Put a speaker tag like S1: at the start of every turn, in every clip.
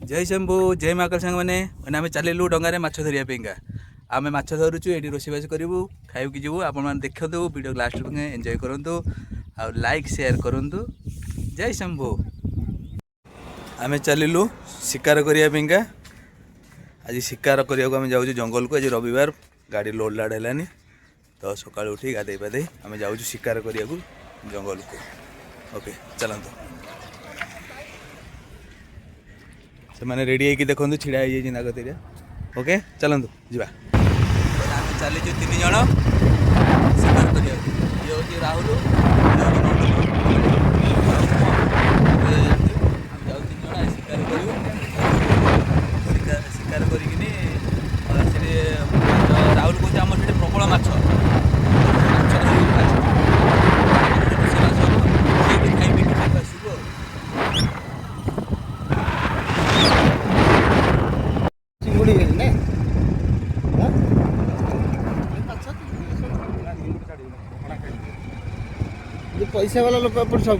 S1: जय शंभू जय महाकाल सांग मैंने आम चलू डंगार माछ धरिया आम माछ धरुचु ये रोषेबास करूँ खाइक जीवु आप देखु वीडियो लास्ट एंजॉय करूँ आ लाइक शेयर करूँ। जय शंभू आम चलू शिकार करने आज शिकार करने जाऊँ जंगल को। आज रविवार गाड़ी लोड लाड है तो सका उठी गाधे पाधे आम जाऊँ शिकार करने जंगल को। ओके चलते से मैंने रेडी है देखो छिड़ा है नागतीरिया। ओके चलतु जा चली 3 जन शिकार करने। ये हूँ राहुल शिकार शिकार कर राहुल कहते आम से प्रबल माछ
S2: पैसा वाला लोक एपट सब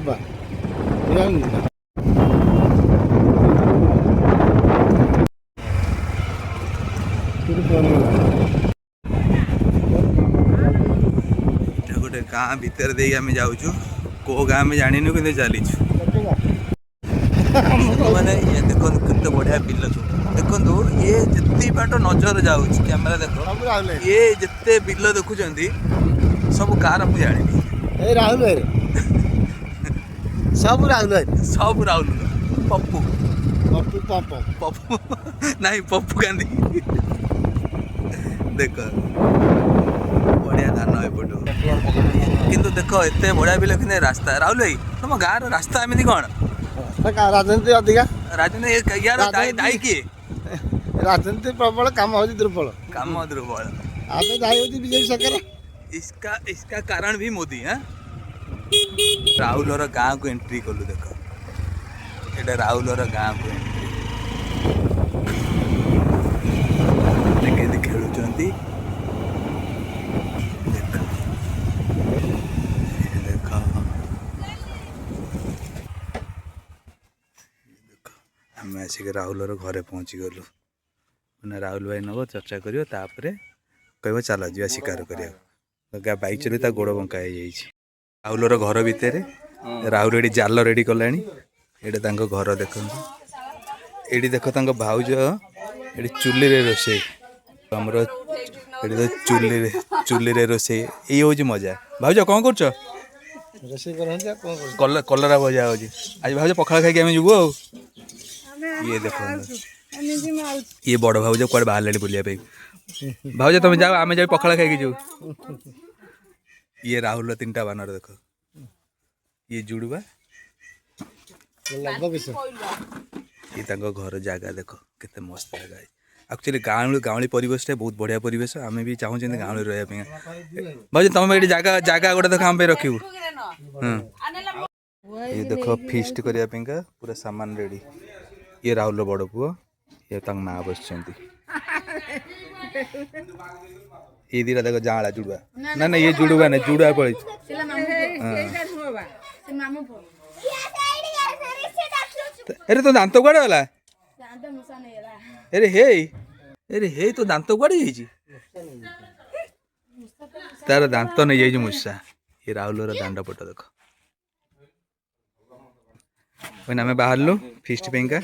S1: गोटे गाँ भितर दे आम जाऊँ को गाँ में जानी कि चली मैंने ये देखो कितने बढ़िया बिल देखो ये जिते बाट नजर जाऊँ कैमेरा देखो ये जिते बिल देखुं सब कार मुझे जानी
S2: राहुल सब
S1: राहुल पप्पू
S2: पप्पू पप्पू
S1: पप्पू नहीं पप्पू गांधी देख बढ़िया धान एपटू किंतु देख एत बढ़िया बिल कि रास्ता राहुल भाई तुम गाँव रास्ता एमती कौन
S2: राजनीति अधिका
S1: राजनीति यार दायी किए
S2: राजनीति प्रबल काम हो दुर्बल
S1: काम दुर्बल
S2: आगे दायी होती बीजेपी सरकार।
S1: इसका कारण भी मोदी है। राहुल और गाँव को एंट्री कलु देखो ये राहुल और गाँव को एंट्री खेलुं देख आम आसिक राहुल घरे पहुँची गलु मैंने राहुल भाई नब चर्चा कर कह चल जा शिकार कर बैक चल गोड़ बंका राहुल घर भितर राहुल ये जाल रेडी कला ये घर देख ये देख भाउज ये चुली रोसे आमर चुली रोसे ये हूँ मजा। भाउज कौन कर कलरा भजा हो आज भाउज पखाड़ खाई आम जीवु ये देख ये बड़ भाउज कौन बाहर बुलाया भाउज तुम जाओ आम जाओ पखाड़ खाई जाऊ। ये राहुल 3टा बानर देख ये जुड़वा ये घर जगह देख केते मस्त जगह है एक्चुअली गाँवली परिवेश बहुत बढ़िया परिवेश आम भी चाहूँ गाँव रहा भाई तुम ये जगह जगह गोटे देख आम रखू। ये देख फीस्ट करने पूरा सामान रेडी। ये राहुल बड़ पुओ ये माँ बस ये दीटा देख जाँला जुड़वा ना ना ये जुड़वा ना जुड़वा पड़े अरे तो दांत कुआड़े गला अरे हे तो दांत कुआड़े तार दांत नहीं जाइए मूषा। ये राहुल दांड पट देख मैंने आम बाहर फिस्ट पेंका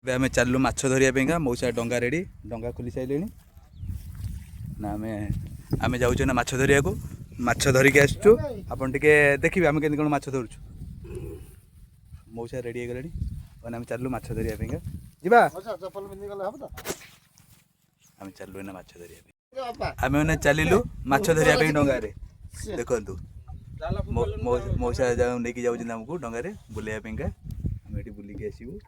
S1: आम चलू माछ धरिया मौसा डंगा रेडी डंगा खोली सारे ना आम जाऊँ ना माछ धरिया को माछ धरिकी आसचु आपन टिके देखिए आम के माछ धरुचु मौसा रेडी हो गले आम चलू माछ धरिया जीवा आम चलू ना माछ धरिया आम मैंने चलू माछ धरिया डंगा देखु मौसा नहीं जाऊँ आमको डंगा बुलाइवाई आम ये बुलिकी आसबू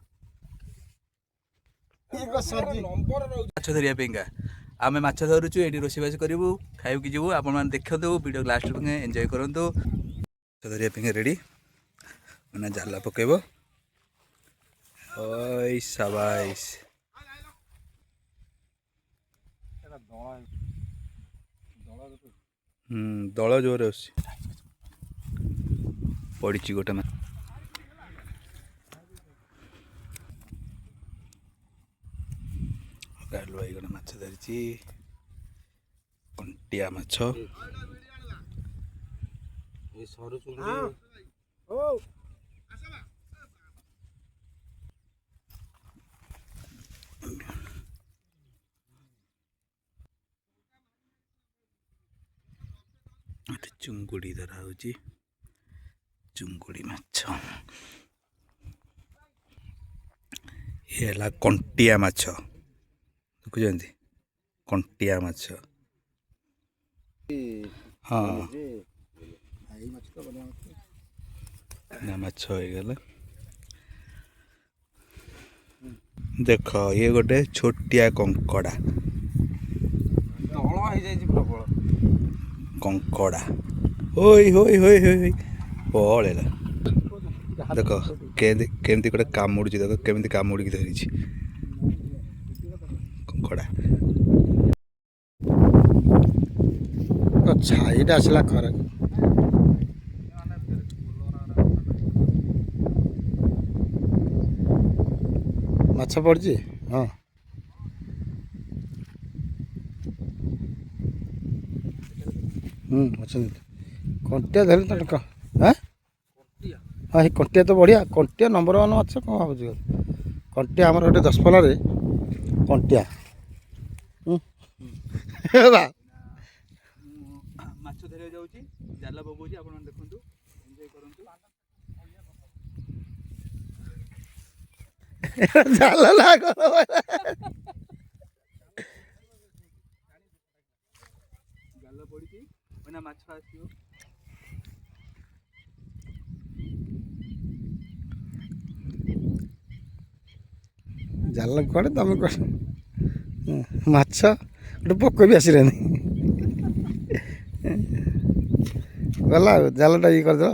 S1: माछ धरिया आम माछ धरुचु ये रोषेबास करूँ खाइक जीवु आप देखु वीडियो लास्ट एंजॉय करूँ। माछ धरिया रेडी मैंने जाल पकेब शाबाश ଦଳ ଜୋରରେ ଆସୁଛି ପଡ଼ିଛି ଗୋଟେ ମାଛ ଗାଲୁ ଭାଇ ଗୋଟେ ମାଛ ଧରିଛି କଣ୍ଟିଆ ମାଛ ଏଠି ଚୁଙ୍ଗୁଡ଼ି ଧରା ହେଉଛି ଚୁଙ୍ଗୁଡ଼ି ମାଛ ଇଏ ହେଲା କଣ୍ଟିଆ ମାଛ ଦେଖୁଛନ୍ତି କଣ୍ଟିଆ ମାଛ ହଁ ନା ମାଛ ହେଇଗଲା ଦେଖ ଇଏ ଗୋଟେ ଛୋଟିଆ କଙ୍କଡ଼ା କଙ୍କଡ଼ା ହୋଇ ହୋଇ ହୋଇ ହୋଇ ପଳେଇଲା ଦେଖ କେମିତି ଗୋଟେ କାମୁଡ଼ୁଛି ଦେଖ କେମିତି କାମୁଡ଼ିକି ଧରିଛି କଙ୍କଡ଼ା
S2: ଛାଇଟା ଆସିଲା ଖରା ମାଛ ପଡ଼ିଛି ହଁ ଅଛନ୍ତି କଣ୍ଟିଆ ଧରିଲି ତ ହାଁ ହଁ ଏଇ କଣ୍ଟିଆ ତ ବଢ଼ିଆ କଣ୍ଟିଆ ନମ୍ବର ୱାନ୍ ମାଛ କ'ଣ ଭାବୁଛି କଣ୍ଟିଆ ଆମର ଗୋଟେ ଦଶପଲ୍ଲାରେ କଣ୍ଟିଆ
S1: ମାଛ ଧରିବାକୁ ଯାଉଛି ଜାଲ ପକଉଛି ଆପଣମାନେ ଦେଖନ୍ତୁ ଏନ୍ଜୟ କରନ୍ତୁ
S2: ଜାଲ ନା କଣ
S1: ଜାଲ ପଡ଼ିଛି ମାନେ ମାଛ ଆସିବ
S2: ଜାଲ କୁଆଡ଼େ ତମେ କୁଆଡ଼େ ମାଛ ଗୋଟେ ପୋକ ବି ଆସିଲାନି ଗଲା ଆଉ ଜାଲଟା ଇଏ କରିଦେବ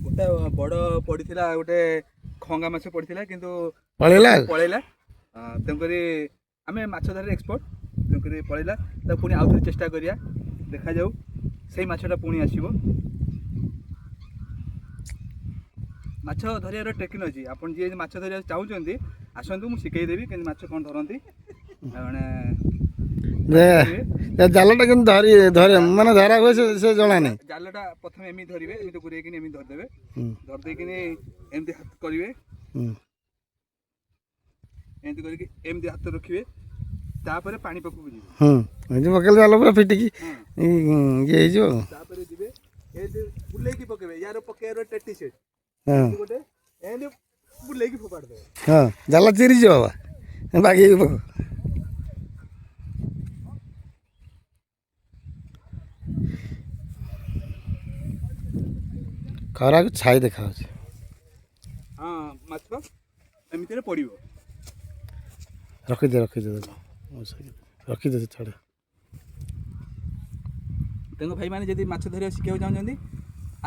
S1: ଗୋଟେ ବଡ଼ ପଡ଼ିଥିଲା ଗୋଟେ ଖଙ୍ଗା ମାଛ ପଡ଼ିଥିଲା କିନ୍ତୁ
S2: ପଳେଇଲା
S1: ତେଣୁକରି ଆମେ ମାଛ ଧରାରେ ଏକ୍ସପର୍ଟ ତେଣୁକରି ପଳେଇଲା ତାକୁ ପୁଣି ଆଉଥରେ ଚେଷ୍ଟା କରିବା ଦେଖାଯାଉ ସେଇ ମାଛଟା ପୁଣି ଆସିବ ମାଛ ଧରିବାର ଟେକ୍ନୋଲୋଜି ଆପଣ ଯିଏ ମାଛ ଧରିବାକୁ ଚାହୁଁଛନ୍ତି ଆସନ୍ତୁ ମୁଁ ଶିଖେଇଦେବି କେମିତି ମାଛ କ'ଣ ଧରନ୍ତି ମାନେ
S2: ଜାଲଟା କେମିତି ଧରେ ମାନେ ଧରା ହୁଏ ସେ ଜଣା ନାହିଁ
S1: ଜାଲଟା ପ୍ରଥମେ ଏମିତି ଧରିବେ ଏମିତି ଘୁରେଇକିନି ଏମିତି ଧରିଦେବେ ଧରିଦେଇକିନି ଏମିତି ହାତ କରିବେ ଏମିତି କରିକି ଏମିତି ହାତ ରଖିବେ ତାପରେ ପାଣି ପାଖକୁ ଯିବେ
S2: ଏମିତି ପକେଇଲେ ଜାଲ ପୁରା ଫିଟିକି ଇଏ ହେଇଯିବ
S1: ତାପରେ ଯିବେ ଏମିତି ବୁଲେଇକି ପକେଇବେ ୟାର ପକେଇବାର ଟେଟି ସେଟ୍ ଗୋଟେ ଏମିତି ବୁଲେଇକି ଫୋପାଡ଼ି ଦେବେ
S2: ହଁ ଜାଲ ଚିରିଯିବ ବାବା ବାଗେଇକି ପକ ଖରାକୁ ଛାଇ ଦେଖାଯାଉଛି
S1: ହଁ ମାଛ ଏମିତିରେ ପଡ଼ିବ
S2: ରଖିଦେ ଛାଡ଼
S1: ତେଣୁ ଭାଇମାନେ ଯଦି ମାଛ ଧରିବା ଶିଖିବାକୁ ଚାହୁଁଛନ୍ତି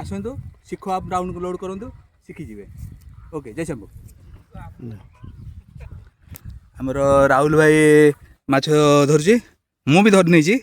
S1: ଆସନ୍ତୁ ଶିଖ ଆପ୍ ଡାଉନଲୋଡ଼୍ କରନ୍ତୁ ଶିଖିଯିବେ ଓକେ ଜୟ ଶମ୍ଭୁ ଆମର ରାହୁଲ ଭାଇ ମାଛ ଧରୁଛି ମୁଁ ବି ଧରି ନେଇଛି